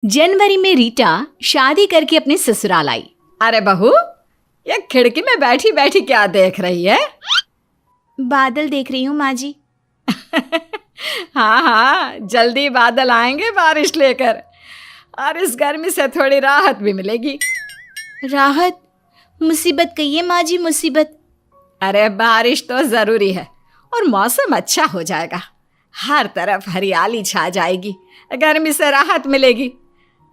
जनवरी में रीटा शादी करके अपने ससुराल आई। अरे बहू, ये खिड़की में बैठी बैठी क्या देख रही है? बादल देख रही हूँ माँ जी। हाँ हाँ, जल्दी बादल आएंगे बारिश लेकर, और इस गर्मी से थोड़ी राहत भी मिलेगी। राहत? मुसीबत कहिए माँ जी, मुसीबत। अरे बारिश तो जरूरी है और मौसम अच्छा हो जाएगा, हर तरफ हरियाली छा जाएगी, गर्मी से राहत मिलेगी,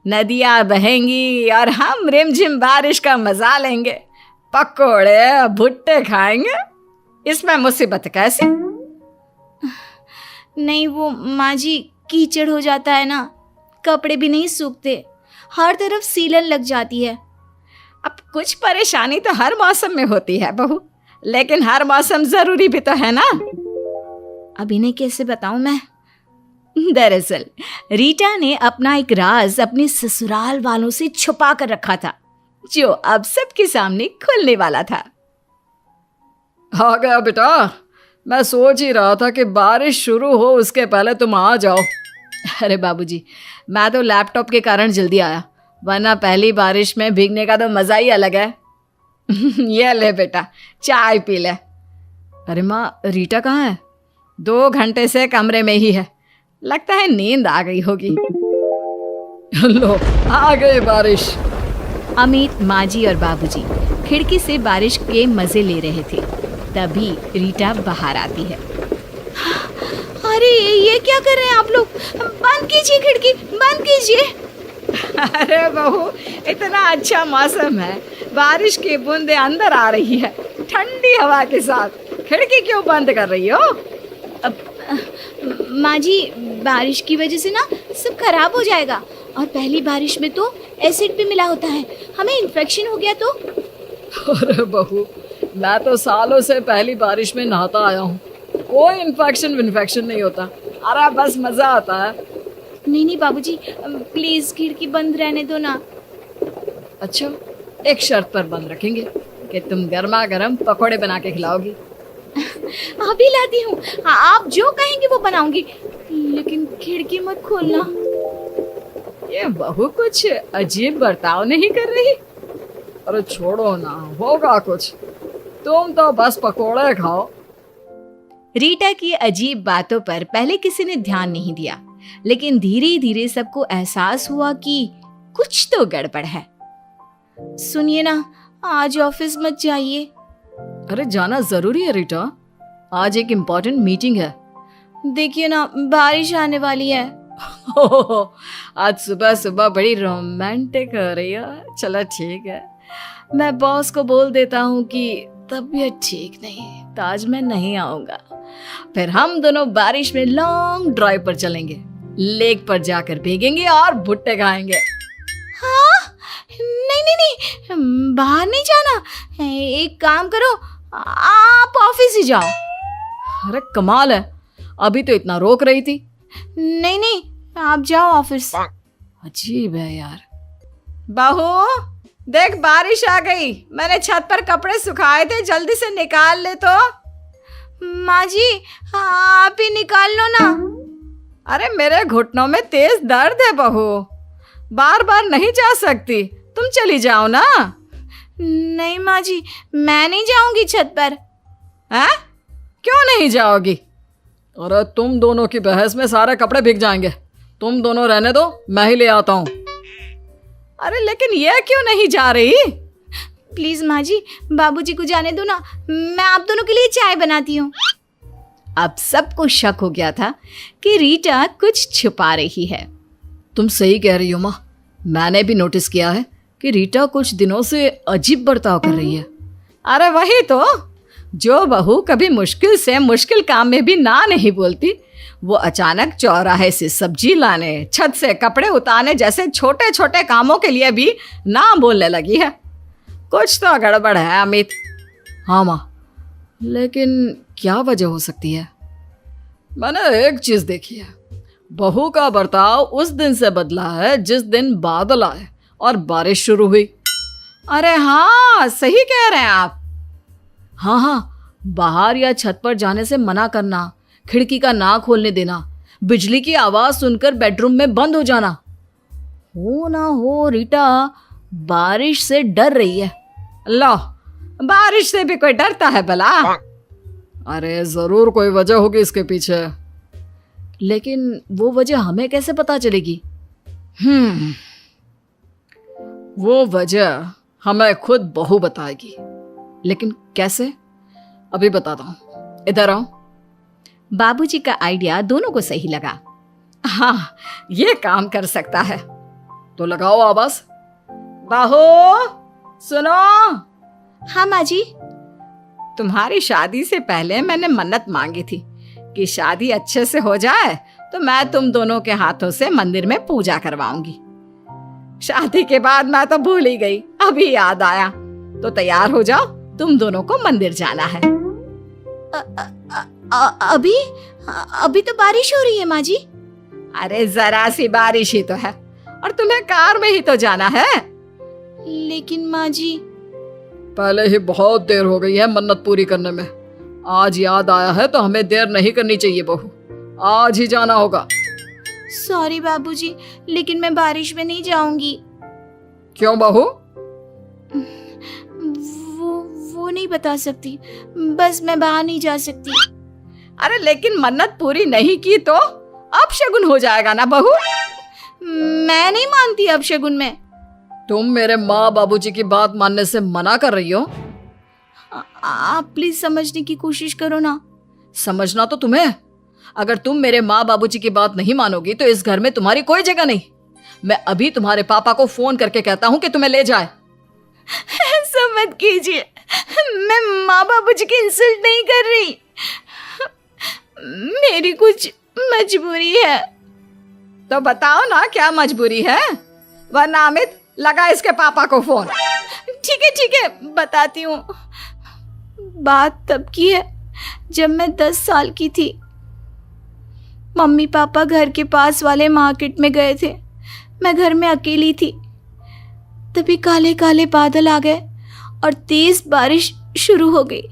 नदियाँ बहेंगी और हम रिमझिम बारिश का मजा लेंगे, पकोड़े भुट्टे खाएंगे। इसमें मुसीबत कैसी? नहीं वो माँ जी, कीचड़ हो जाता है ना, कपड़े भी नहीं सूखते, हर तरफ सीलन लग जाती है। अब कुछ परेशानी तो हर मौसम में होती है बहू, लेकिन हर मौसम जरूरी भी तो है ना। अब इन्हें कैसे बताऊं मैं? दरअसल रीटा ने अपना एक राज अपने ससुराल वालों से छुपा कर रखा था, जो अब सबके सामने खुलने वाला था। आ गया बेटा, मैं सोच ही रहा था कि बारिश शुरू हो उसके पहले तुम आ जाओ। अरे बाबूजी, मैं तो लैपटॉप के कारण जल्दी आया, वरना पहली बारिश में भीगने का तो मज़ा ही अलग है। ये ले बेटा, चाय पी ले। अरे माँ, रीटा कहाँ है? 2 घंटे से कमरे में ही है, लगता है नींद आ गई होगी। लो, आ गई बारिश। अमित, माँ जी और बाबूजी खिड़की से बारिश के मजे ले रहे थे, तभी रीटा बाहर आती है। अरे ये क्या कर रहे हैं आप लोग? बंद कीजिए खिड़की, बंद कीजिए। अरे बहू, इतना अच्छा मौसम है, बारिश की बूंदें अंदर आ रही है ठंडी हवा के साथ, खिड़की क्यों बंद कर रही हो? माँ जी, बारिश की वजह से ना सब खराब हो जाएगा, और पहली बारिश में तो एसिड भी मिला होता है, हमें इन्फेक्शन हो गया तो। अरे बहू, मैं तो सालों से पहली बारिश में नहाता आया हूँ, कोई इन्फेक्शन नहीं होता, अरे बस मजा आता है। नहीं बाबूजी, प्लीज खिड़की बंद रहने दो ना। अच्छा, एक शर्त पर बंद रखेंगे कि तुम गर्मा गर्म पकौड़े बना के खिलाओगी। अभी लाती हूँ, आप जो कहेंगे वो बनाऊंगी, लेकिन खिड़की मत खोलना। ये बहू कुछ अजीब बर्ताव नहीं कर रही? अरे छोड़ो ना, होगा कुछ, तुम तो बस पकोड़े खाओ। रीटा की अजीब बातों पर पहले किसी ने ध्यान नहीं दिया, लेकिन धीरे धीरे सबको एहसास हुआ कि कुछ तो गड़बड़ है। सुनिए ना, आज ऑफिस मत जाइए। अरे जाना जरूरी है रीटा, आज एक इम्पोर्टेंट मीटिंग है। देखिए ना, बारिश आने वाली है। आज सुबह सुबह बड़ी रोमांटिक हो रही है। चलो ठीक है, मैं बॉस को बोल देता हूँ कि तबीयत ठीक नहीं, तो आज मैं नहीं आऊंगा। फिर हम दोनों बारिश में लॉन्ग ड्राइव पर चलेंगे, लेक पर जाकर भीगेंगे और भुट्टे खाएंगे। हाँ? नहीं, बाहर नहीं जाना। एक काम करो, आप ऑफिस ही जाओ। अरे कमाल है, अभी तो इतना रोक रही थी। नहीं, आप जाओ ऑफिस। अजीब है यार। बहू देख, बारिश आ गई, मैंने छत पर कपड़े सुखाए थे, जल्दी से निकाल ले तो। माँ जी, आप ही निकाल लो ना। अरे मेरे घुटनों में तेज दर्द है बहू, बार बार नहीं जा सकती, तुम चली जाओ ना। नहीं माँ जी, मैं नहीं जाऊंगी छत पर। हैं? क्यों नहीं जाओगी? अरे तुम दोनों की बहस में सारे कपड़े भीग जाएंगे, तुम दोनों रहने दो, मैं ही ले आता हूँ। अरे लेकिन ये क्यों नहीं जा रही? प्लीज माँ जी, बाबूजी को जाने दो ना, मैं आप दोनों के लिए चाय बनाती हूँ। अब सबको शक हो गया था कि रीटा कुछ छुपा रही है। तुम सही कह रही हो माँ, मैंने भी नोटिस किया है कि रीटा कुछ दिनों से अजीब बर्ताव कर रही है। अरे वही तो, जो बहू कभी मुश्किल से मुश्किल काम में भी ना नहीं बोलती, वो अचानक चौराहे से सब्जी लाने, छत से कपड़े उतारने जैसे छोटे छोटे कामों के लिए भी ना बोलने लगी है। कुछ तो गड़बड़ है अमित। हाँ माँ, लेकिन क्या वजह हो सकती है? मैंने एक चीज देखी है, बहू का बर्ताव उस दिन से बदला है जिस दिन बादल आए और बारिश शुरू हुई। अरे हाँ, सही कह रहे हैं आप। हाँ, बाहर या छत पर जाने से मना करना, खिड़की का ना खोलने देना, बिजली की आवाज सुनकर बेडरूम में बंद हो जाना। हो ना हो रीटा बारिश से डर रही है। लो, बारिश से भी कोई डरता है भला? अरे जरूर कोई वजह होगी इसके पीछे, लेकिन वो वजह हमें कैसे पता चलेगी? वो वजह हमें खुद बहू बताएगी। लेकिन कैसे? अभी बताता हूँ, इधर आओ। बाबूजी का आइडिया दोनों को सही लगा। हाँ, ये काम कर सकता है। तो लगाओ आवाज। बाहू सुनो। हाँ माँ जी। तुम्हारी शादी से पहले मैंने मन्नत मांगी थी कि शादी अच्छे से हो जाए तो मैं तुम दोनों के हाथों से मंदिर में पूजा करवाऊंगी। शादी के बाद मैं तो भूल ही गई, अभी याद आया। तो तैयार हो जाओ, तुम दोनों को मंदिर जाना है। अभी तो बारिश हो रही है माँ जी। अरे जरा सी बारिश ही तो है, और तुम्हें कार में ही तो जाना है। लेकिन माँ जी, पहले ही बहुत देर हो गई है मन्नत पूरी करने में। आज याद आया है तो हमें देर नहीं करनी चाहिए बहू, आज ही जाना होगा। सॉरी बाबूजी, लेकिन मैं बारिश में नहीं जाऊंगी। क्यों बहू? वो नहीं बता सकती, बस मैं बाहर नहीं जा सकती। अरे लेकिन मन्नत पूरी नहीं की तो अपशगुन हो जाएगा ना बहू। मैं नहीं मानती अपशगुन में। तुम मेरे माँ बाबूजी की बात मानने से मना कर रही हो। आप प्लीज समझने की कोशिश करो ना। समझना तो तुम्हें। अगर तुम मेरे माँ बाबूजी की बात नहीं मानोगी तो इस घर में तुम्हारी कोई जगह नहीं। मैं अभी तुम्हारे पापा को फोन करके कहता हूँ कि तुम्हें ले जाए। ऐसा मत कीजिए, मैं माँ बाबूजी की इंसल्ट नहीं कर रही। मेरी कुछ मजबूरी है। तो बताओ ना क्या मजबूरी है, वरना अमित लगा इसके पापा को फोन। ठीक है, बताती हूँ। बात तब की है जब मैं 10 साल की थी। मम्मी पापा घर के पास वाले मार्केट में गए थे। मैं घर में अकेली थी। तभी काले काले बादल आ गए और तेज बारिश शुरू हो गई।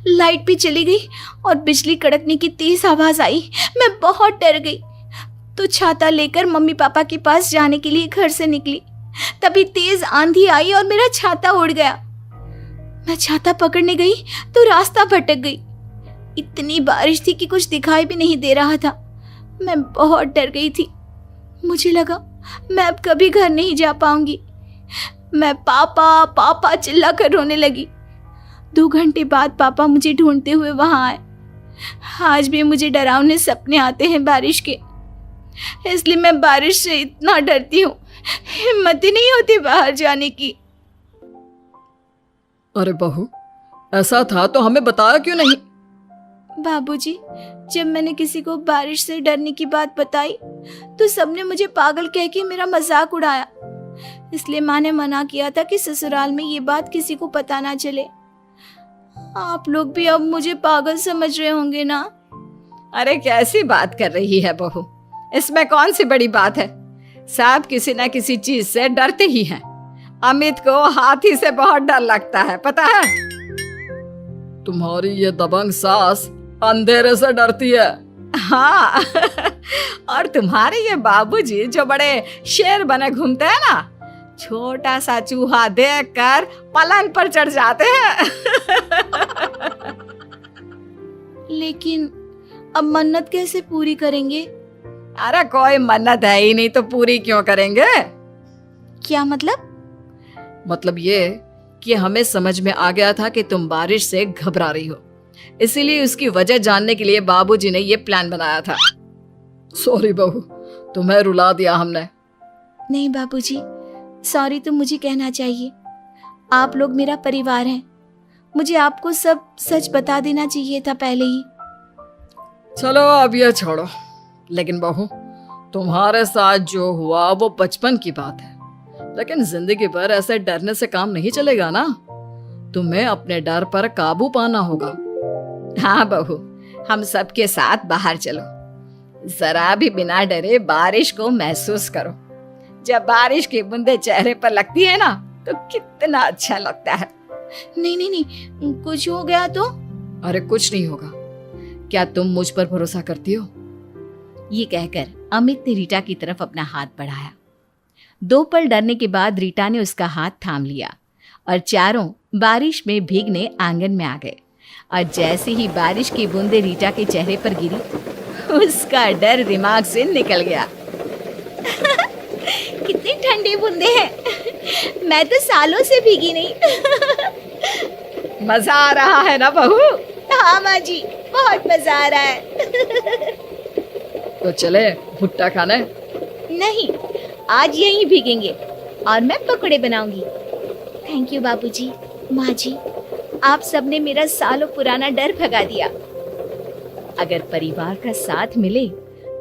लाइट भी चली गई और बिजली कड़कने की तेज आवाज आई। मैं बहुत डर गई, तो छाता लेकर मम्मी पापा के पास जाने के लिए घर से निकली। तभी तेज आंधी आई और मेरा छाता उड़ गया। मैं छाता पकड़ने गई तो रास्ता भटक गई। इतनी बारिश थी कि कुछ दिखाई भी नहीं दे रहा था। मैं बहुत डर गई थी। मुझे लगा मैं अब कभी घर नहीं जा पाऊंगी। मैं पापा पापा चिल्लाकर रोने लगी। 2 घंटे बाद पापा मुझे ढूंढते हुए वहां आए। आज भी मुझे डरावने सपने आते हैं बारिश के, इसलिए मैं बारिश से इतना डरती हूँ, हिम्मत ही नहीं होती बाहर जाने की। अरे बहू, ऐसा था तो हमें बताया क्यों नहीं? बाबूजी, जब मैंने किसी को बारिश से डरने की बात बताई तो सबने मुझे पागल कह के मेरा मजाक उड़ाया। इसलिए माँ ने मना किया था कि ससुराल में ये बात किसी को पता ना चले। आप लोग भी अब मुझे पागल समझ रहे होंगे ना? अरे कैसी बात कर रही है बहू, इसमें कौन सी बड़ी बात है। सब किसी न किसी चीज से डरते ही हैं। अमित को हाथी से बहुत डर लगता है, पता है? तुम्हारी ये दबंग सास अंधेरे से डरती है। हाँ और तुम्हारे ये बाबूजी जो बड़े शेर बने घूमते हैं ना, छोटा सा चूहा देखकर पलंग पर चढ़ जाते हैं। लेकिन अब मन्नत कैसे पूरी करेंगे? अरे कोई मन्नत है ही नहीं तो पूरी क्यों करेंगे? क्या मतलब? मतलब ये कि हमें समझ में आ गया था कि तुम बारिश से घबरा रही हो, इसीलिए उसकी वजह जानने के लिए बाबूजी ने ये प्लान बनाया था। सॉरी बहू, तुम्हें रुला दिया हमने। नहीं बाबूजी, सॉरी तो मुझे कहना चाहिए। आप लोग मेरा परिवार हैं। मुझे आपको सब सच बता देना चाहिए था पहले ही। चलो अब ये छोड़ो, लेकिन बहू तुम्हारे साथ जो हुआ वो बचपन की बात है, लेकिन जिंदगी भर ऐसे डरने से काम नहीं चलेगा ना। तुम्हें अपने डर पर काबू पाना होगा। हाँ बहू, हम सबके साथ बाहर चलो। जरा भी बिना डरे बारिश को महसूस करो। जब बारिश की बूंदें चेहरे पर लगती है ना तो कितना अच्छा लगता है। नहीं, कुछ हो गया तो? अरे कुछ नहीं होगा। क्या तुम मुझ पर भरोसा करती हो? ये कहकर अमित ने रीटा की तरफ अपना हाथ बढ़ाया 2 पल डरने के बाद रीटा ने उसका हाथ थाम लिया और चारों बारिश में भीगने आंगन में आ गए। और जैसे ही बारिश की बूंदें रीटा के चेहरे पर गिरी, उसका डर दिमाग से निकल गया। कितनी ठंडी बूंदें हैं, मैं तो सालों से भीगी नहीं। मजा आ रहा है ना बहू? हाँ माँ जी, बहुत मजा आ रहा है। तो चले भुट्टा खाने? नहीं, आज यहीं भीगेंगे और मैं पकौड़े बनाऊंगी। थैंक यू बाबूजी, माँ जी, आप सबने मेरा सालों पुराना डर भगा दिया। अगर परिवार का साथ मिले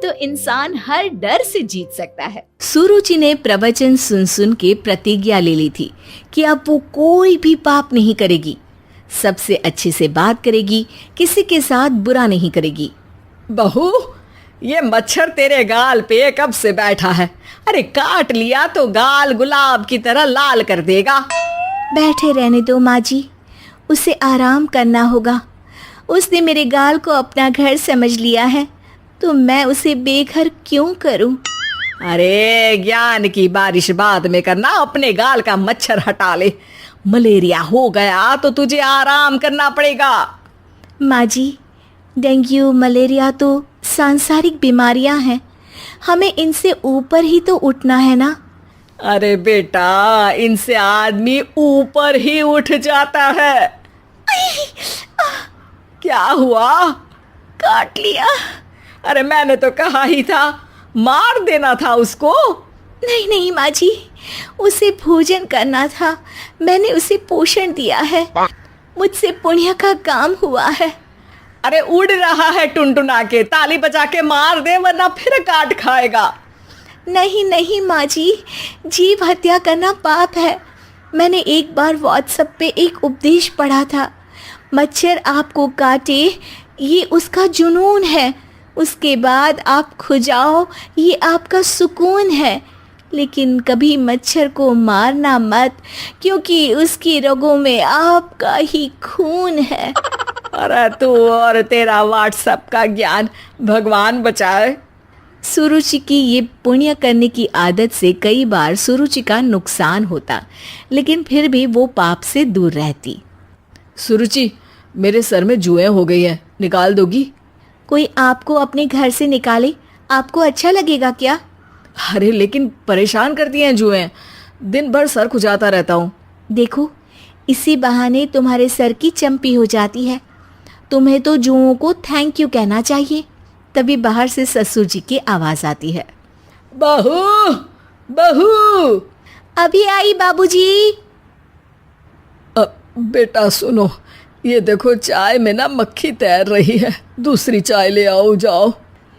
तो इंसान हर डर से जीत सकता है। सुरुचि ने प्रवचन सुन सुन के प्रतिज्ञा ले ली थी कि अब वो कोई भी पाप नहीं करेगी, सबसे अच्छे से बात करेगी, किसी के साथ बुरा नहीं करेगी। बहू, ये मच्छर तेरे गाल पे कब से बैठा है? अरे काट लिया तो गाल गुलाब की तरह लाल कर देगा। बैठे रहने दो माँ जी, उसे आराम करना होगा। उसने मेरे गाल को अपना घर समझ लिया है, तो मैं उसे बेघर क्यों करूं? अरे ज्ञान की बारिश बाद में करना, अपने गाल का मच्छर हटा ले। मलेरिया हो गया तो तुझे आराम करना पड़ेगा। माँ जी, डेंगू मलेरिया तो सांसारिक बीमारियां हैं, हमें इनसे ऊपर ही तो उठना है ना। अरे बेटा, इनसे आदमी ऊपर ही उठ जाता है। क्या हुआ? काट लिया। अरे मैंने तो कहा ही था, मार देना था उसको। नहीं नहीं माँ जी, उसे भोजन करना था, मैंने उसे पोषण दिया है, मुझसे पुण्य का काम हुआ है। अरे उड़ रहा है टुनटुना के, ताली बजा के मार दे वरना फिर काट खाएगा। नहीं नहीं माँ जी, जीव हत्या करना पाप है। मैंने एक बार व्हाट्सएप पे एक उपदेश पढ़ा था, मच्छर आपको काटे ये उसका जुनून है, उसके बाद आप खुजाओ ये आपका सुकून है। लेकिन कभी मच्छर को मारना मत, क्योंकि उसकी रगों में आपका ही खून है। अरे तू और तेरा व्हाट्सएप का ज्ञान, भगवान बचाए। सुरुचि की ये पुण्य करने की आदत से कई बार सुरुचि का नुकसान होता, लेकिन फिर भी वो पाप से दूर रहती। सुरुचि, मेरे सर में जुएं हो गई है, निकाल दोगी? कोई आपको अपने घर से निकाले, आपको अच्छा लगेगा क्या? अरे लेकिन परेशान करती हैं जुएं, दिन भर सर खुजाता रहता हूँ। देखो, इसी बहाने तुम्हारे सर की चंपी हो जाती है। तुम्हें तो जुओं को थैंक यू कहना चाहिए। तभी बाहर से ससुर जी की आवाज आती है, बहू बहू। अभी आई बाबूजी। बेटा सुनो, ये देखो चाय में ना मक्खी तैर रही है, दूसरी चाय ले आओ जाओ।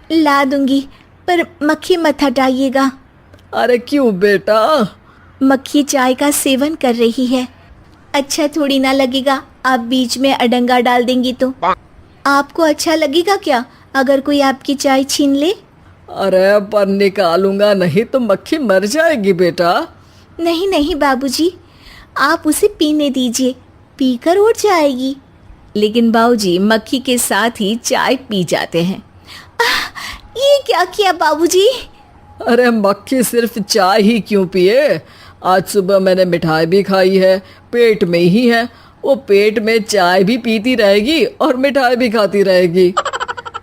ला दूंगी, पर मक्खी मत हटाइएगा। अरे क्यों बेटा? मक्खी चाय का सेवन कर रही है, अच्छा थोड़ी ना लगेगा। आप बीच में अडंगा डाल देंगी तो आपको अच्छा लगेगा क्या अगर कोई आपकी चाय छीन ले? अरे पर निकालूंगा नहीं तो मक्खी मर जाएगी बेटा। नहीं नहीं बाबूजी, आप उसे पीने दीजिए, पीकर उड़ जाएगी। लेकिन बाबूजी मक्खी के साथ ही चाय पी जाते हैं। ये क्या किया बाबूजी? अरे मक्खी सिर्फ चाय ही क्यों पिए, आज सुबह मैंने मिठाई भी खाई है, पेट में ही है, वो पेट में चाय भी पीती रहेगी और मिठाई भी खाती रहेगी।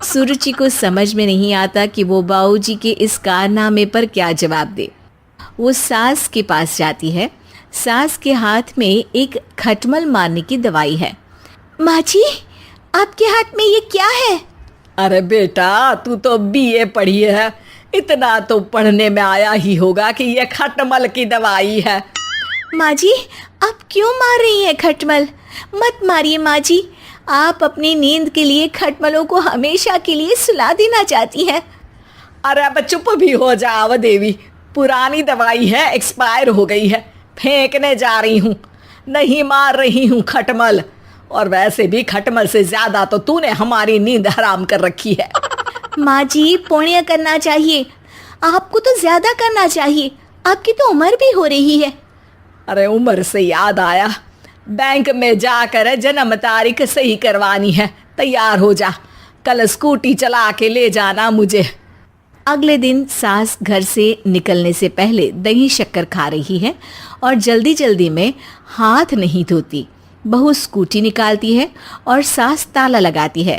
सुरुचि को समझ में नहीं आता कि वो बाबूजी के इस कारनामे पर क्या जवाब दे। वो सास के पास जाती है। सास के हाथ में एक खटमल मारने की दवाई है। माँ जी, आपके हाथ में ये क्या है? अरे बेटा, तू तो बीए पढ़ी है, इतना तो पढ़ने में आया ही होगा कि ये खटमल की दवाई है। माँ जी, आप क्यों मार रही हैं खटमल? मत मारिए माँ जी, आप अपनी नींद के लिए खटमलों को हमेशा के लिए सुला देना चाहती हैं। अरे अब चुप भी हो जाओ देवी, पुरानी दवाई है, एक्सपायर हो गई है, फेंकने जा रही हूँ, नहीं मार रही हूँ खटमल। और वैसे भी खटमल से ज्यादा तो तूने हमारी नींद हराम कर रखी है। माँ जी, पुण्य करना चाहिए, आपको तो ज्यादा करना चाहिए, आपकी तो उम्र भी हो रही है। अरे उम्र से याद आया, बैंक में जाकर जन्म तारीख सही करवानी है, तैयार हो जा, कल स्कूटी चला के ले जाना मुझे। अगले दिन सास घर से निकलने से पहले दही शक्कर खा रही है और जल्दी जल्दी में हाथ नहीं धोती। बहू स्कूटी निकालती है और सास ताला लगाती है।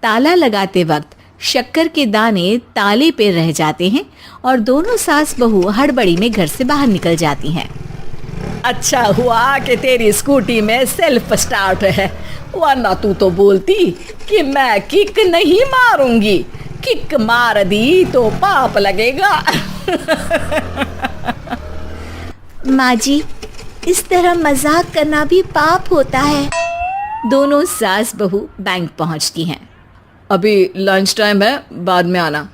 ताला लगाते वक्त शक्कर के दाने ताले पे रह जाते हैं और दोनों सास बहू हड़बड़ी में घर से बाहर निकल जाती हैं। अच्छा हुआ कि तेरी स्कूटी में सेल्फ स्टार्ट है, वरना तू तो बोलती कि मैं किक नहीं मारूंगी। किक मार दी तो पाप लगेगा। माँ जी, इस तरह मजाक करना भी पाप होता है। दोनों सास बहू बैंक पहुंचती हैं। अभी लंच टाइम है, बाद में आना।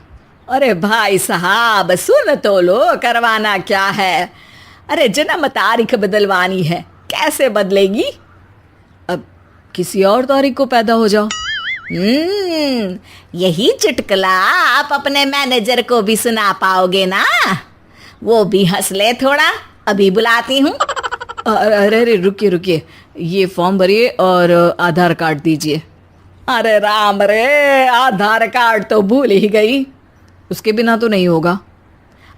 अरे भाई साहब सुन तो लो, करवाना क्या है? अरे जन्म तारीख बदलवानी है, कैसे बदलेगी? अब किसी और तारीख को पैदा हो जाओ। यही चुटकुला आप अपने मैनेजर को भी सुना पाओगे ना? वो भी हंस ले थोड़ा। अभी बुलाती हूँ। अरे अरे रुकिए रुकिए, ये फॉर्म भरिए और आधार कार्ड दीजिए। अरे राम रे, आधार कार्ड तो भूल ही गई, उसके बिना तो नहीं होगा।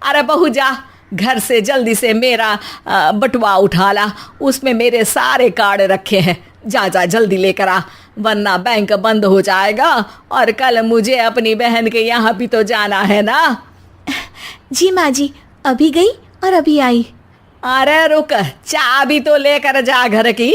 अरे बहू जा घर से जल्दी से मेरा बटुआ उठा ला, उसमें मेरे सारे कार्ड रखे हैं। जा जा जल्दी लेकर आ, वरना बैंक बंद हो जाएगा और कल मुझे अपनी बहन के यहाँ भी तो जाना है ना। जी माँ जी, अभी गई और अभी आई। अरे रुक, चाबी तो लेकर जा घर की।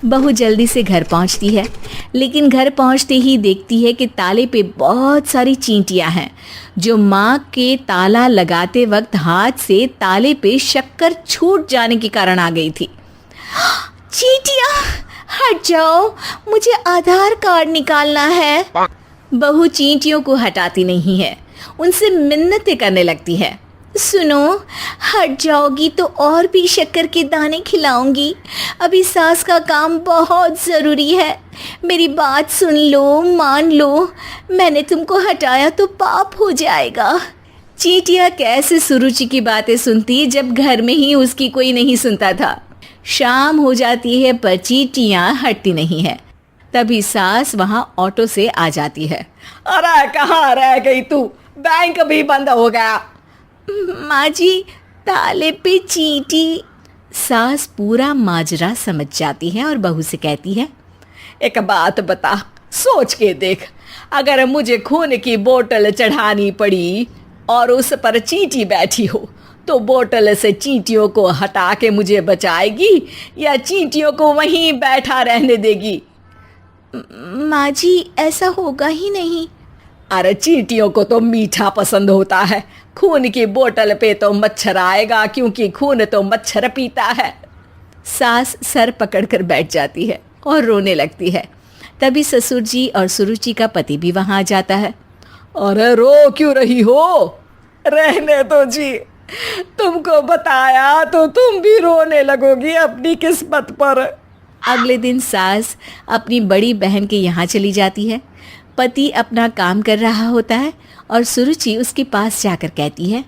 बहू जल्दी से घर पहुंचती है, लेकिन घर पहुंचते ही देखती है कि ताले पे बहुत सारी चींटियां हैं, जो माँ के ताला लगाते वक्त हाथ से ताले पे शक्कर छूट जाने के कारण आ गई थी। चींटियां, हट जाओ, मुझे आधार कार्ड निकालना है। बहू चींटियों को हटाती नहीं है, उनसे मिन्नतें करने लगती है। सुनो, हट जाओगी तो और भी शक्कर के दाने खिलाऊंगी। अभी सास का काम बहुत ज़रूरी है, मेरी बात सुन लो, मान लो। मैंने तुमको हटाया तो पाप हो जाएगा। चींटियाँ कैसे सुरुचि की बातें सुनती जब घर में ही उसकी कोई नहीं सुनता था। शाम हो जाती है पर चींटियाँ हटती नहीं है। तभी सास वहाँ ऑटो से आ जाती है। अरे कहाँ रह गई तू? बैंक भी बंद हो गया। माँ जी, ताले पे चींटी। सास पूरा माजरा समझ जाती है और बहू से कहती है, एक बात बता, सोच के देख, अगर मुझे खून की बोतल चढ़ानी पड़ी और उस पर चींटी बैठी हो, तो बोतल से चींटियों को हटा के मुझे बचाएगी या चींटियों को वहीं बैठा रहने देगी? माँ जी, ऐसा होगा ही नहीं। अरे चींटियों को तो मीठा पसंद होता है, खून की बोतल पे तो मच्छर आएगा, क्योंकि खून तो मच्छर पीता है। सास सर पकड़कर बैठ जाती है और रोने लगती है। तभी ससुर जी और सुरुचि का पति भी वहाँ आ जाता है। अरे रो क्यों रही हो? रहने दो जी, तुमको बताया तो तुम भी रोने लगोगी अपनी किस्मत पर। अगले दिन सास अपनी बड़ी बहन के यहाँ चली जाती है। पति अपना काम कर रहा होता है और सुरुचि उसके पास जाकर कहती है,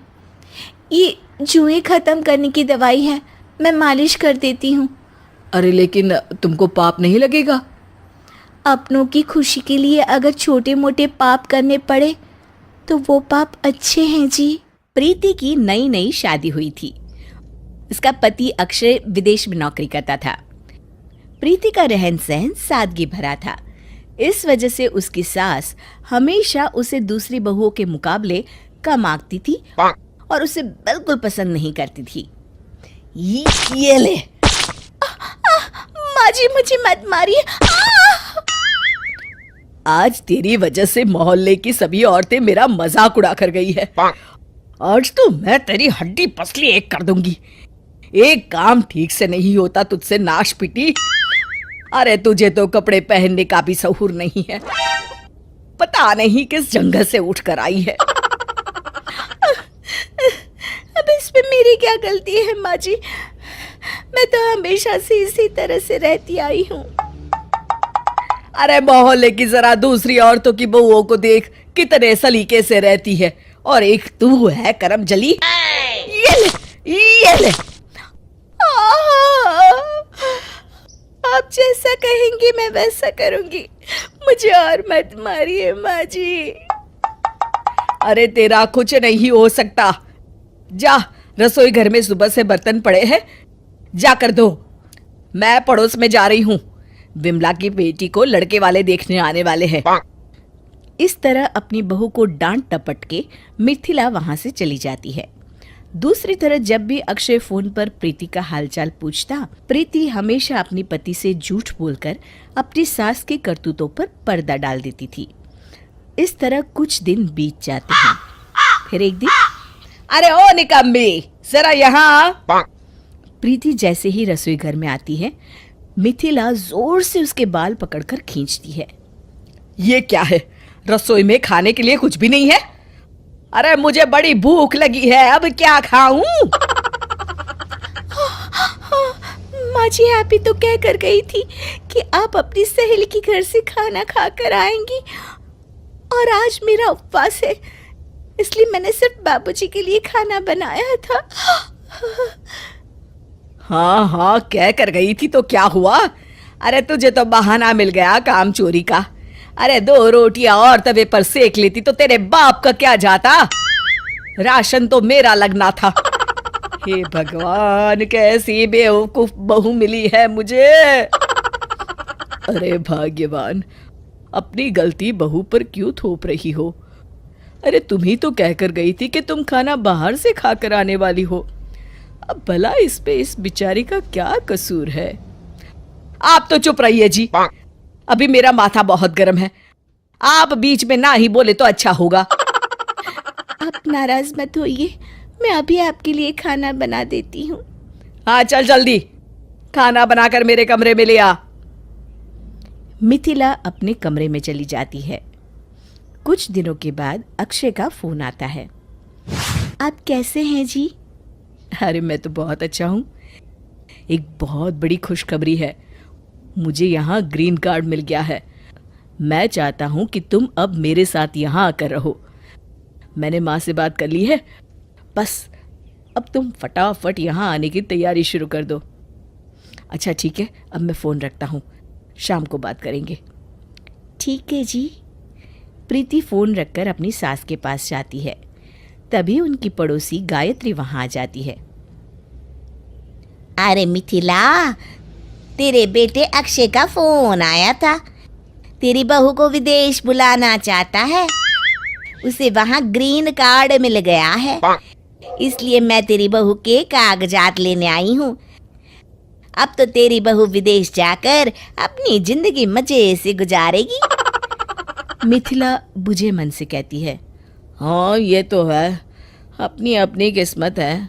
ये जुएं ख़त्म करने की दवाई है, मैं मालिश कर देती हूँ। अरे लेकिन तुमको पाप नहीं लगेगा? अपनों की खुशी के लिए अगर छोटे मोटे पाप करने पड़े तो वो पाप अच्छे हैं जी। प्रीति की नई नई शादी हुई थी। उसका पति अक्षय विदेश में नौकरी करता था। प्रीति का रहन सहन सादगी भरा था। इस वजह से उसकी सास हमेशा उसे दूसरी बहुओं के मुकाबले कम आंकती थी और उसे बिल्कुल पसंद नहीं करती थी। ये ले। माँ जी, मुझे मत मारिए। आज तेरी वजह से मोहल्ले की सभी औरतें मेरा मजाक उड़ा कर गई है। आज तो मैं तेरी हड्डी पसली एक कर दूंगी। एक काम ठीक से नहीं होता तुझसे नाश पिटी। अरे तुझे तो कपड़े पहनने का भी सहूर नहीं है, पता नहीं किस जंगल से उठ कर आई है। अब इसमें मेरी क्या गलती है माँ जी? मैं तो हमेशा से इसी तरह से रहती आई हूँ। अरे मोहल्ले की जरा दूसरी औरतों की बहुओं को देख, कितने सलीके से रहती है, और एक तू है करम जली। ये ले, ये ले। आप जैसा कहेंगी मैं वैसा करूंगी, मुझे और मत मारिए माँ जी। अरे तेरा कुछ नहीं हो सकता। जा, रसोई घर में सुबह से बर्तन पड़े हैं, जाकर धो। मैं पड़ोस में जा रही हूँ, विमला की बेटी को लड़के वाले देखने आने वाले हैं। इस तरह अपनी बहू को डांट टपट के मिथिला वहां से चली जाती है। दूसरी तरफ जब भी अक्षय फोन पर प्रीति का हालचाल पूछता, प्रीति हमेशा अपनी पति से झूठ बोलकर अपनी सास के करतूतों पर पर्दा डाल देती थी। इस तरह कुछ दिन बीत जाते हैं। फिर एक दिन, अरे ओ निकम्मी, जरा यहाँ आ। प्रीति जैसे ही रसोई घर में आती है, मिथिला जोर से उसके बाल पकड़कर खींचती है। ये क्या है, रसोई में खाने के लिए कुछ भी नहीं है? अरे मुझे बड़ी भूख लगी है, अब क्या खाऊं? माँ जी, आप ही तो कह कर गई थी कि आप अपनी सहेली के घर से खाना खाकर आएंगी, और आज मेरा उपवास है, इसलिए मैंने सिर्फ बाबूजी के लिए खाना बनाया था। हाँ हाँ, कह कर गई थी तो क्या हुआ? अरे तुझे तो बहाना मिल गया काम चोरी का। अरे 2 रोटियां और तवे पर सेक लेती तो तेरे बाप का क्या जाता? राशन तो मेरा लगना था। हे भगवान, कैसी बेवकूफ बहू मिली है मुझे। अरे भाग्यवान, अपनी गलती बहू पर क्यों थोप रही हो? अरे तुम ही तो कह कर गई थी कि तुम खाना बाहर से खाकर आने वाली हो। अब भला इस पे इस बिचारी का क्या कसूर है? आप तो चुप रहिए जी, अभी मेरा माथा बहुत गर्म है। आप बीच में ना ही बोले तो अच्छा होगा। आप नाराज मत होइए, मैं अभी आपके लिए खाना बना देती हूँ। हाँ चल जल्दी, खाना बनाकर मेरे कमरे में ले आ। मिथिला अपने कमरे में चली जाती है। कुछ दिनों के बाद अक्षय का फोन आता है। आप कैसे हैं जी? अरे मैं तो बहुत अच्छा हूँ। एक बहुत बड़ी खुशखबरी है, मुझे यहाँ ग्रीन कार्ड मिल गया है। मैं चाहता हूँ कि तुम अब मेरे साथ यहाँ आकर रहो। मैंने माँ से बात कर ली है, बस अब तुम फटाफट यहाँ आने की तैयारी शुरू कर दो। अच्छा ठीक है, अब मैं फ़ोन रखता हूँ, शाम को बात करेंगे। ठीक है जी। प्रीति फ़ोन रखकर अपनी सास के पास जाती है। तभी उनकी पड़ोसी गायत्री वहाँ आ जाती है। अरे मिथिला, तेरे बेटे अक्षय का फोन आया था। तेरी बहू को विदेश बुलाना चाहता है, उसे वहाँ ग्रीन कार्ड मिल गया है, इसलिए मैं तेरी बहू के कागजात लेने आई हूँ। अब तो तेरी बहू विदेश जाकर अपनी जिंदगी मजे से गुजारेगी। मिथिला बुझे मन से कहती है, हाँ ये तो है, अपनी अपनी किस्मत है।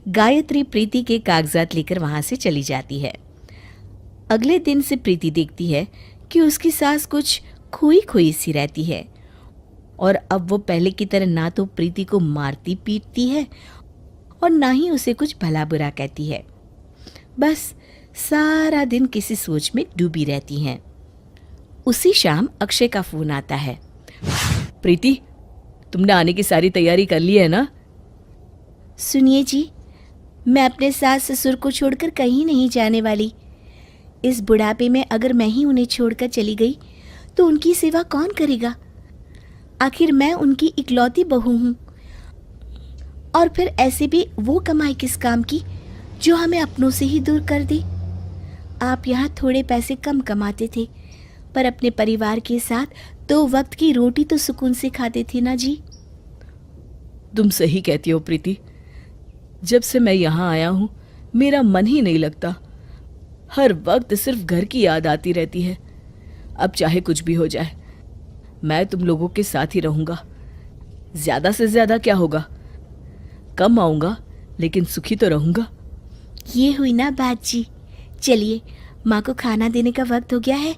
गायत्री प्रीति के कागजात लेकर वहां से चली जाती है। अगले दिन से प्रीति देखती है कि उसकी सास कुछ खोई खोई सी रहती है, और अब वो पहले की तरह ना तो प्रीति को मारती पीटती है और ना ही उसे कुछ भला बुरा कहती है। बस सारा दिन किसी सोच में डूबी रहती हैं। उसी शाम अक्षय का फोन आता है। प्रीति, तुमने आने की सारी तैयारी कर ली है ना? सुनिए जी, मैं अपने सास ससुर को छोड़कर कहीं नहीं जाने वाली। इस बुढ़ापे में अगर मैं ही उन्हें छोड़कर चली गई तो उनकी सेवा कौन करेगा? आखिर मैं उनकी इकलौती बहू हूँ, और फिर ऐसे भी वो कमाई किस काम की जो हमें अपनों से ही दूर कर दे। आप यहाँ थोड़े पैसे कम कमाते थे, पर अपने परिवार के साथ 2 वक्त की रोटी तो सुकून से खाते थे ना जी। तुम सही कहती हो प्रीति, जब से मैं यहाँ आया हूँ मेरा मन ही नहीं लगता। हर वक्त सिर्फ घर की याद आती रहती है। अब चाहे कुछ भी हो जाए, मैं तुम लोगों के साथ ही रहूँगा। ज़्यादा से ज़्यादा क्या होगा, कम आऊँगा लेकिन सुखी तो रहूँगा। ये हुई ना बात जी। चलिए, माँ को खाना देने का वक्त हो गया है,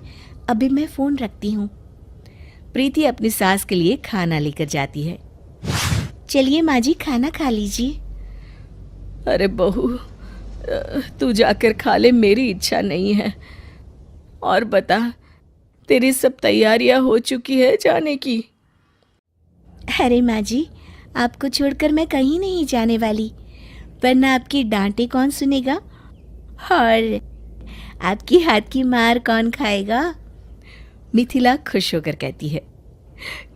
अभी मैं फ़ोन रखती हूँ। प्रीति अपनी सास के लिए खाना लेकर जाती है। चलिए माँ जी, खाना खा लीजिए। अरे बहू, तू जाकर खा ले, मेरी इच्छा नहीं है। और बता, तेरी सब तैयारियां हो चुकी है जाने की? अरे माँ जी, आपको छोड़कर मैं कहीं नहीं जाने वाली, वरना आपकी डांटे कौन सुनेगा और आपकी हाथ की मार कौन खाएगा? मिथिला खुश होकर कहती है।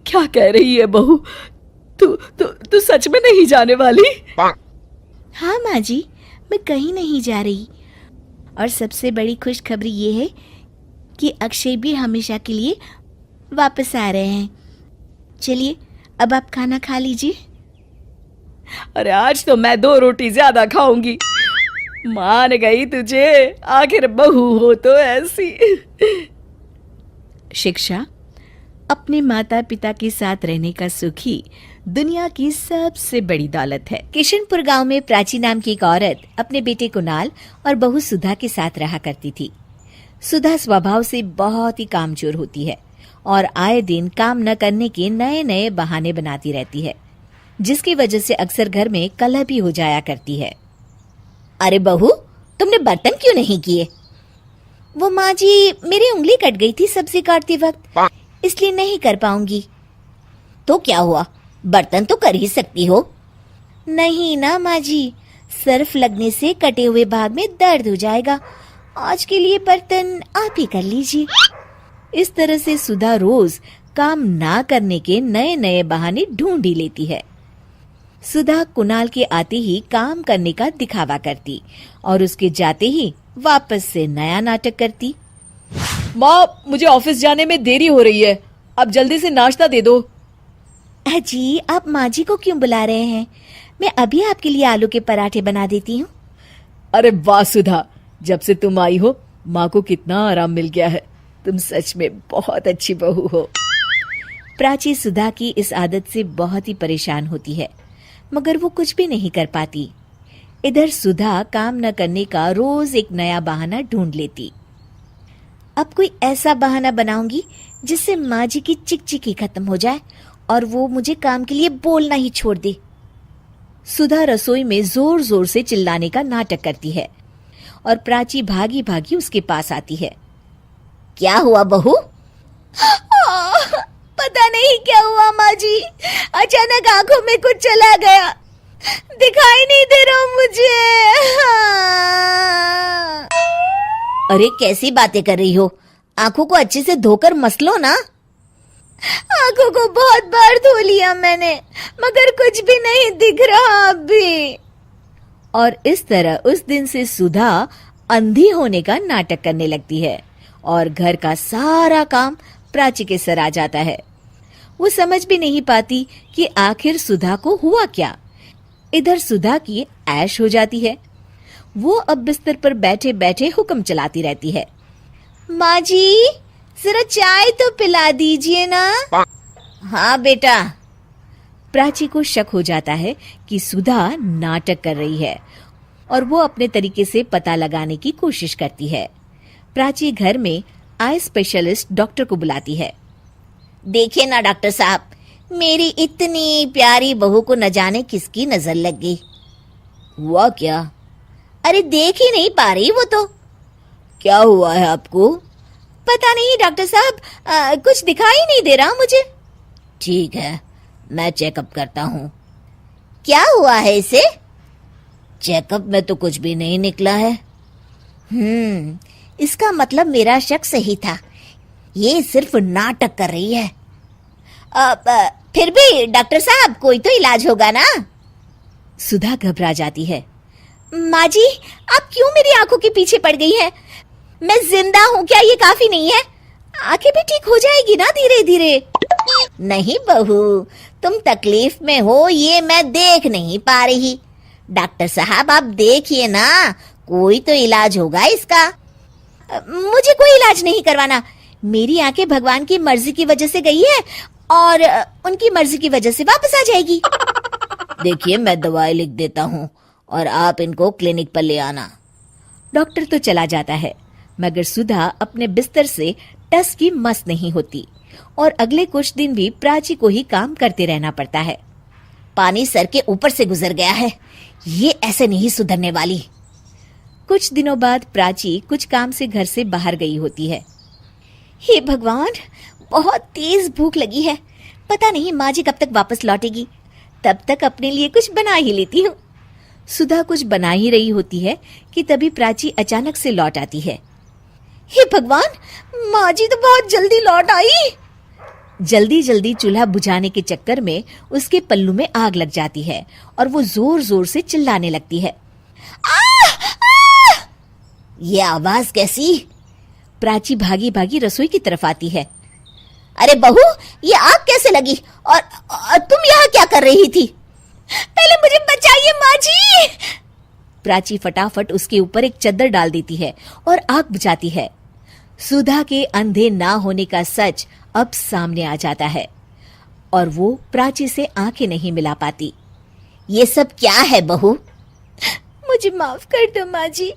क्या कह रही है बहू? तू सच में नहीं जाने वाली? हाँ माँ जी, मैं कहीं नहीं जा रही। और सबसे बड़ी खुशखबरी ये है कि अक्षय भी हमेशा के लिए वापस आ रहे हैं। चलिए अब आप खाना खा लीजिए। अरे आज तो मैं 2 रोटी ज्यादा खाऊंगी। मान गई तुझे, आखिर बहू हो तो ऐसी। शिक्षा अपने माता पिता के साथ रहने का सुख ही दुनिया की सबसे बड़ी दौलत है। किशनपुर गांव में प्राची नाम की एक औरत अपने बेटे कुणाल और बहू सुधा के साथ रहा करती थी। सुधा स्वभाव से बहुत ही कामचोर होती है और आए दिन काम न करने के नए नए बहाने बनाती रहती है, जिसकी वजह से अक्सर घर में कलह भी हो जाया करती है। अरे बहू, तुमने बर्तन क्यों नहीं किए? वो माँ जी, मेरी उंगली कट गई थी सब्जी काटते वक्त, इसलिए नहीं कर पाऊंगी। तो क्या हुआ, बर्तन तो कर ही सकती हो। नहीं ना माँ जी, सर्फ लगने से कटे हुए भाग में दर्द हो जाएगा। आज के लिए बर्तन आप ही कर लीजिए। इस तरह से सुधा रोज काम ना करने के नए नए बहाने ढूंढ ही लेती है। सुधा कुणाल के आते ही काम करने का दिखावा करती और उसके जाते ही वापस से नया नाटक करती। माँ, मुझे ऑफिस जाने में देरी हो रही है, अब जल्दी से नाश्ता दे दो। अजी, आप माँ जी को क्यों बुला रहे हैं? मैं अभी आपके लिए आलू के पराठे बना देती हूँ। अरे वाह सुधा, जब से तुम आई हो माँ को कितना आराम मिल गया है। तुम सच में बहुत अच्छी बहू हो। प्राची सुधा की इस आदत से बहुत ही परेशान होती है, मगर वो कुछ भी नहीं कर पाती। इधर सुधा काम न करने का रोज एक नया बहाना ढूंढ लेती। अब कोई ऐसा बहाना बनाऊंगी जिससे माँ जी की चिकचिकी खत्म हो जाए और वो मुझे काम के लिए बोलना ही छोड़ दे। सुधा रसोई में जोर जोर से चिल्लाने का नाटक करती है और प्राची भागी भागी उसके पास आती है। क्या हुआ बहू? पता नहीं क्या हुआ माँ जी, अचानक आंखों में कुछ चला गया, दिखाई नहीं दे रहा मुझे। अरे कैसी बातें कर रही हो? आंखों को अच्छे से धोकर मसलो ना। आंखों को बहुत बार धो लिया मैंने, मगर कुछ भी नहीं दिख रहा अभी। और इस तरह उस दिन से सुधा अंधी होने का नाटक करने लगती है और घर का सारा काम प्राची के सर आ जाता है। वो समझ भी नहीं पाती कि आखिर सुधा को हुआ क्या। इधर सुधा की ऐश हो जाती है। वो अब बिस्तर पर बैठे बैठे हुक्म चलाती रहती है। माँ जी, जरा चाय तो पिला दीजिए ना। हाँ बेटा। प्राची को शक हो जाता है कि सुधा नाटक कर रही है और वो अपने तरीके से पता लगाने की कोशिश करती है। प्राची घर में आई स्पेशलिस्ट डॉक्टर को बुलाती है। देखिए ना डॉक्टर साहब, मेरी इतनी प्यारी बहू को न जाने किसकी नजर लग गई। हुआ क्या? अरे देख ही नहीं पा रही वो तो। क्या हुआ है आपको? पता नहीं डॉक्टर साहब, कुछ दिखाई नहीं दे रहा मुझे। ठीक है, मैं चेकअप करता हूँ। क्या हुआ है इसे? चेकअप में तो कुछ भी नहीं निकला है। इसका मतलब मेरा शक सही था, ये सिर्फ नाटक कर रही है। फिर भी डॉक्टर साहब, कोई तो इलाज होगा ना। सुधा घबरा जाती है। माँ जी, आप क्यों मेरी आंखों के पीछे पड़ गई हैं? मैं जिंदा हूँ क्या ये काफी नहीं है? आंखें भी ठीक हो जाएगी ना धीरे धीरे। नहीं बहू, तुम तकलीफ में हो ये मैं देख नहीं पा रही। डॉक्टर साहब आप देखिए ना, कोई तो इलाज होगा इसका। मुझे कोई इलाज नहीं करवाना। मेरी आंखें भगवान की मर्जी की वजह से गई है और उनकी मर्जी की वजह से वापस आ जाएगी। देखिए, मैं दवाई लिख देता हूँ और आप इनको क्लिनिक पर ले आना। डॉक्टर तो चला जाता है, मगर सुधा अपने बिस्तर से टस की मस नहीं होती और अगले कुछ दिन भी प्राची को ही काम करते रहना पड़ता है। पानी सर के ऊपर से गुजर गया है, ये ऐसे नहीं सुधरने वाली। कुछ दिनों बाद प्राची कुछ काम से घर से बाहर गई होती है। हे भगवान, बहुत तेज भूख लगी है, पता नहीं माँ जी कब तक वापस लौटेगी। तब तक अपने लिए कुछ बना ही लेती हूँ। सुधा कुछ बना ही रही होती है कि तभी प्राची अचानक से लौट आती है। हे भगवान, माँ जी तो बहुत जल्दी लौट आई। जल्दी जल्दी चूल्हा बुझाने के चक्कर में उसके पल्लू में आग लग जाती है और वो जोर जोर से चिल्लाने लगती है। ये आवाज कैसी? प्राची भागी भागी रसोई की तरफ आती है। अरे बहू, ये आग कैसे लगी और तुम यहाँ क्या कर रही थी? पहले मुझे बचाइए माँ जी। प्राची फटाफट उसके ऊपर एक चद्दर डाल देती है और आग बुझाती है। सुधा के अंधे ना होने का सच अब सामने आ जाता है और वो प्राची से आंखें नहीं मिला पाती। ये सब क्या है बहू? मुझे माफ कर दो माँ जी।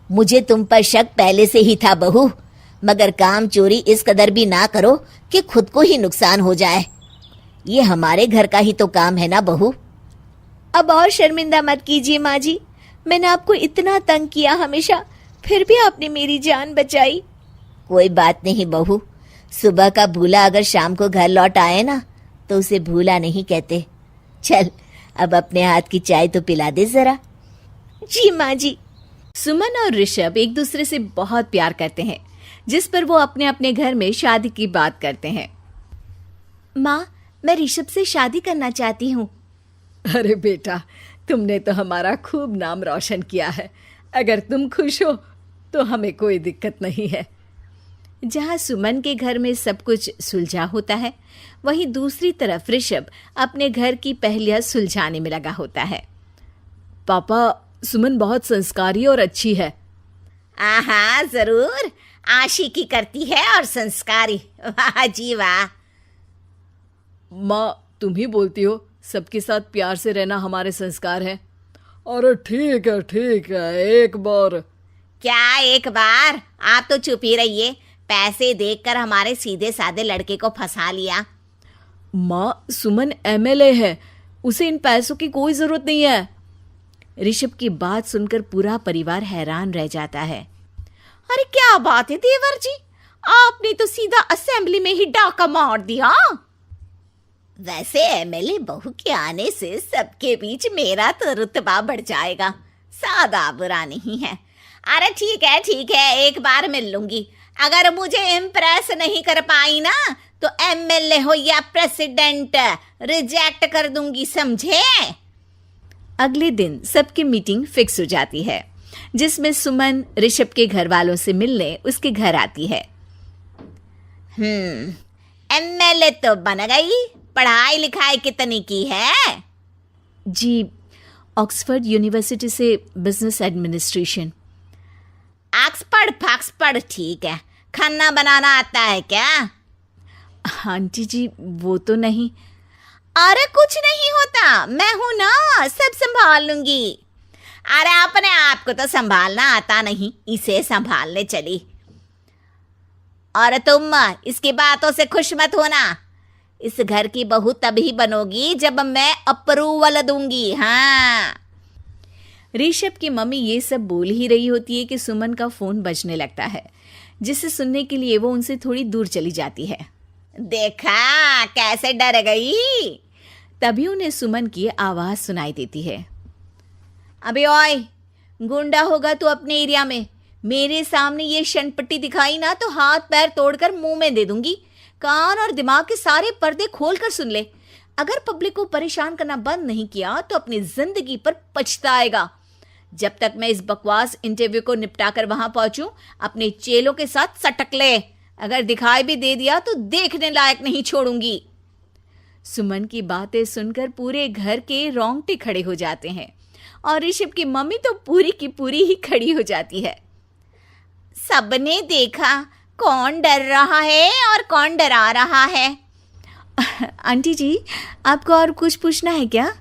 मुझे तुम पर शक पहले से ही था बहू, मगर काम चोरी इस कदर भी ना करो कि खुद को ही नुकसान हो जाए। ये हमारे घर का ही तो काम है ना बहू। अब और शर्मिंदा मत कीजिए माँ जी, मैंने आपको इतना तंग किया हमेशा, फिर भी आपने मेरी जान बचाई। कोई बात नहीं बहू, सुबह का भूला अगर शाम को घर लौट आए ना तो उसे भूला नहीं कहते। चल अब अपने हाथ की चाय तो पिला दे जरा। जी माँ जी। सुमन और ऋषभ एक दूसरे से बहुत प्यार करते हैं, जिस पर वो अपने अपने घर में शादी की बात करते हैं। माँ, मैं ऋषभ से शादी करना चाहती हूँ। अरे बेटा, तुमने तो हमारा खूब नाम रोशन किया है। अगर तुम खुश हो तो हमें कोई दिक्कत नहीं है। जहाँ सुमन के घर में सब कुछ सुलझा होता है, वहीं दूसरी तरफ ऋषभ अपने घर की पहेलियां सुलझाने में लगा होता है। पापा, सुमन बहुत संस्कारी और अच्छी है। आहा, जरूर आशिकी करती है और संस्कारी। वाह जी वाह। माँ, तुम ही बोलती हो सबके साथ प्यार से रहना हमारे संस्कार है। अरे ठीक है, एक बार। क्या एक बार? आप तो चुप ही रहिए। पैसे देखकर हमारे सीधे साधे लड़के को फंसा लिया। माँ, सुमन एमएलए है, उसे इन पैसों की कोई जरूरत नहीं है। ऋषभ की बात सुनकर पूरा परिवार हैरान रह जाता है। अरे क्या बात है देवर जी, आपने तो सीधा असेंबली में ही डाका मार दिया। वैसे एमएलए बहू के आने से सबके बीच मेरा तो रुतबा बढ़ जाएगा। सादा बुरा नहीं है। अरे ठीक है, एक बार मिल लूंगी। अगर मुझे इम्प्रेस नहीं कर पाई ना तो एमएलए हो या प्रेसिडेंट रिजेक्ट कर दूंगी, समझे? अगले दिन सबकी मीटिंग फिक्स हो जाती है, जिसमें सुमन ऋषभ के घर वालों से मिलने उसके घर आती है। एमएलए तो बन गई, पढ़ाई लिखाई कितनी की है? जी, ऑक्सफोर्ड यूनिवर्सिटी से बिजनेस एडमिनिस्ट्रेशन। ऑक्सफोर्ड ठीक है। खाना बनाना आता है क्या? आंटी जी, वो तो नहीं। अरे कुछ नहीं होता, मैं हूं ना, सब संभाल लूंगी। अरे अपने आप को तो संभालना आता नहीं, इसे संभालने चली। और तुम इसकी बातों से खुश मत होना। इस घर की बहू तभी बनोगी जब मैं अप्रूवल दूंगी। हाँ। ऋषभ की मम्मी ये सब बोल ही रही होती है कि सुमन का फोन बजने लगता है, जिसे सुनने के लिए वो उनसे थोड़ी दूर चली जाती है। देखा कैसे डर गई। तभी उन्हें सुमन की आवाज सुनाई देती है। अबे ओए, गुंडा होगा तू अपने एरिया में, मेरे सामने ये शनपट्टी दिखाई ना तो हाथ पैर तोड़कर मुंह में दे दूंगी। कान और दिमाग के सारे पर्दे खोल कर सुन ले। अगर पब्लिक को परेशान करना बंद नहीं किया तो अपनी जिंदगी पर पछताएगा। जब तक मैं इस बकवास इंटरव्यू को निपटा कर वहां पहुंचूं, अपने चेलों के साथ सटक ले। अगर दिखाई भी दे दिया तो देखने लायक नहीं छोड़ूंगी। सुमन की बातें सुनकर पूरे घर के रोंगटे खड़े हो जाते हैं और ऋषभ की मम्मी तो पूरी की पूरी ही खड़ी हो जाती है। सबने देखा कौन डर रहा है और कौन डरा रहा है। आंटी जी, आपको और कुछ पूछना है क्या?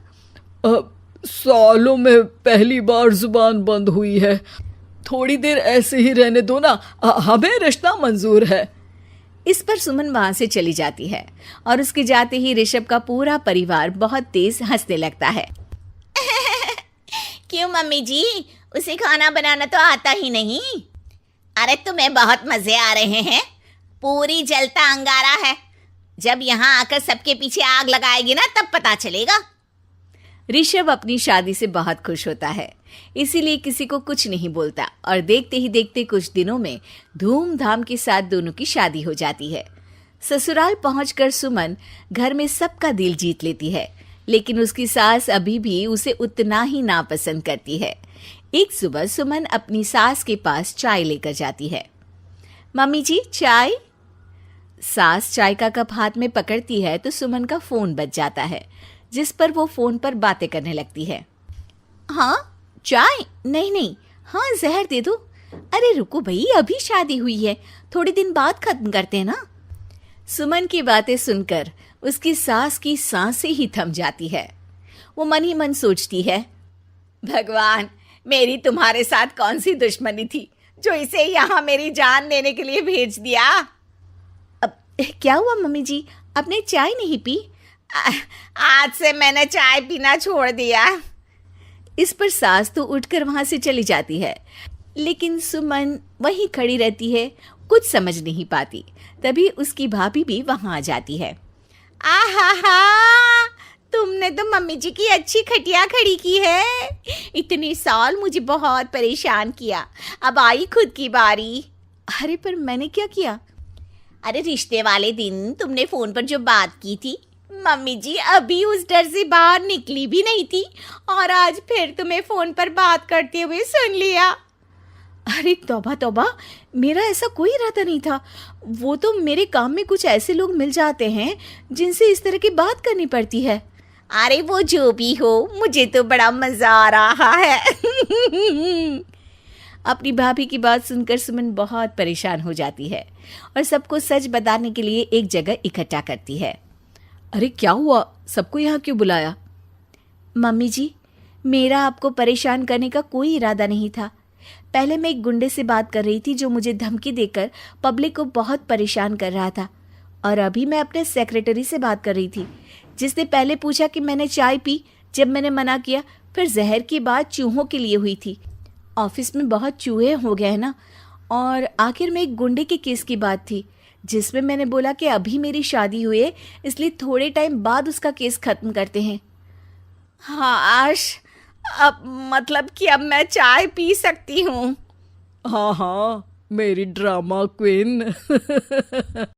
सालों में पहली बार जुबान बंद हुई है, थोड़ी देर ऐसे ही रहने दो ना, हमें रिश्ता मंजूर है। इस पर सुमन वहां से चली जाती है और उसके जाते ही ऋषभ का पूरा परिवार बहुत तेज हंसने लगता है। क्यों मम्मी जी, उसे खाना बनाना तो आता ही नहीं? अरे तुम्हें बहुत मजे आ रहे हैं, पूरी जलता अंगारा है। जब यहाँ आकर सबके पीछे आग लगाएगी ना तब पता चलेगा। ऋषभ अपनी शादी से बहुत खुश होता है, इसीलिए किसी को कुछ नहीं बोलता और देखते ही देखते कुछ दिनों में धूमधाम के साथ दोनों की शादी हो जाती है। ससुराल पहुंचकर सुमन घर में सबका दिल जीत लेती है, लेकिन उसकी सास अभी भी उसे उतना ही नापसंद करती है। एक सुबह सुमन अपनी सास के पास चाय लेकर जाती है। मम्मी जी चाय। सास चाय का कप हाथ में पकड़ती है तो सुमन का फोन बज जाता है, जिस पर वो फोन पर बातें करने लगती है। हाँ चाय? नहीं नहीं, हाँ जहर दे दो। अरे रुको भाई, अभी शादी हुई है, थोड़े दिन बाद खत्म करते हैं ना। सुमन की बातें सुनकर उसकी सास की सांसें ही थम जाती है। वो मन ही मन सोचती है, भगवान, मेरी तुम्हारे साथ कौन सी दुश्मनी थी जो इसे यहाँ मेरी जान देने के लिए भेज दिया। अब क्या हुआ मम्मी जी, आपने चाय नहीं पी? आज से मैंने चाय पीना छोड़ दिया। इस पर सास तो उठकर वहां से चली जाती है, लेकिन सुमन वहीं खड़ी रहती है, कुछ समझ नहीं पाती। तभी उसकी भाभी भी वहां आ जाती है। आहा, तुमने तो मम्मी जी की अच्छी खटिया खड़ी की है। इतने साल मुझे बहुत परेशान किया, अब आई खुद की बारी। अरे पर मैंने क्या किया? अरे रिश्ते वाले दिन तुमने फोन पर जो बात की थी, मम्मी जी अभी उस डर से बाहर निकली भी नहीं थी और आज फिर तुम्हें फोन पर बात करते हुए सुन लिया। अरे तौबा तौबा, मेरा ऐसा कोई इरादा नहीं था। वो तो मेरे काम में कुछ ऐसे लोग मिल जाते हैं जिनसे इस तरह की बात करनी पड़ती है। अरे वो जो भी हो, मुझे तो बड़ा मजा आ रहा है। अपनी भाभी की बात सुनकर सुमन बहुत परेशान हो जाती है और सबको सच बताने के लिए एक जगह इकट्ठा करती है। अरे क्या हुआ, सबको यहाँ क्यों बुलाया? मम्मी जी, मेरा आपको परेशान करने का कोई इरादा नहीं था। पहले मैं एक गुंडे से बात कर रही थी जो मुझे धमकी देकर पब्लिक को बहुत परेशान कर रहा था, और अभी मैं अपने सेक्रेटरी से बात कर रही थी जिसने पहले पूछा कि मैंने चाय पी। जब मैंने मना किया, फिर जहर की बात चूहों के लिए हुई थी। ऑफिस में बहुत चूहे हो गए हैं ना, और आखिर में एक गुंडे के केस की बात थी जिसमें मैंने बोला कि अभी मेरी शादी हुई है, इसलिए थोड़े टाइम बाद उसका केस खत्म करते हैं। हाँ आश, अब मतलब कि अब मैं चाय पी सकती हूँ? हाँ हाँ, मेरी ड्रामा क्वीन।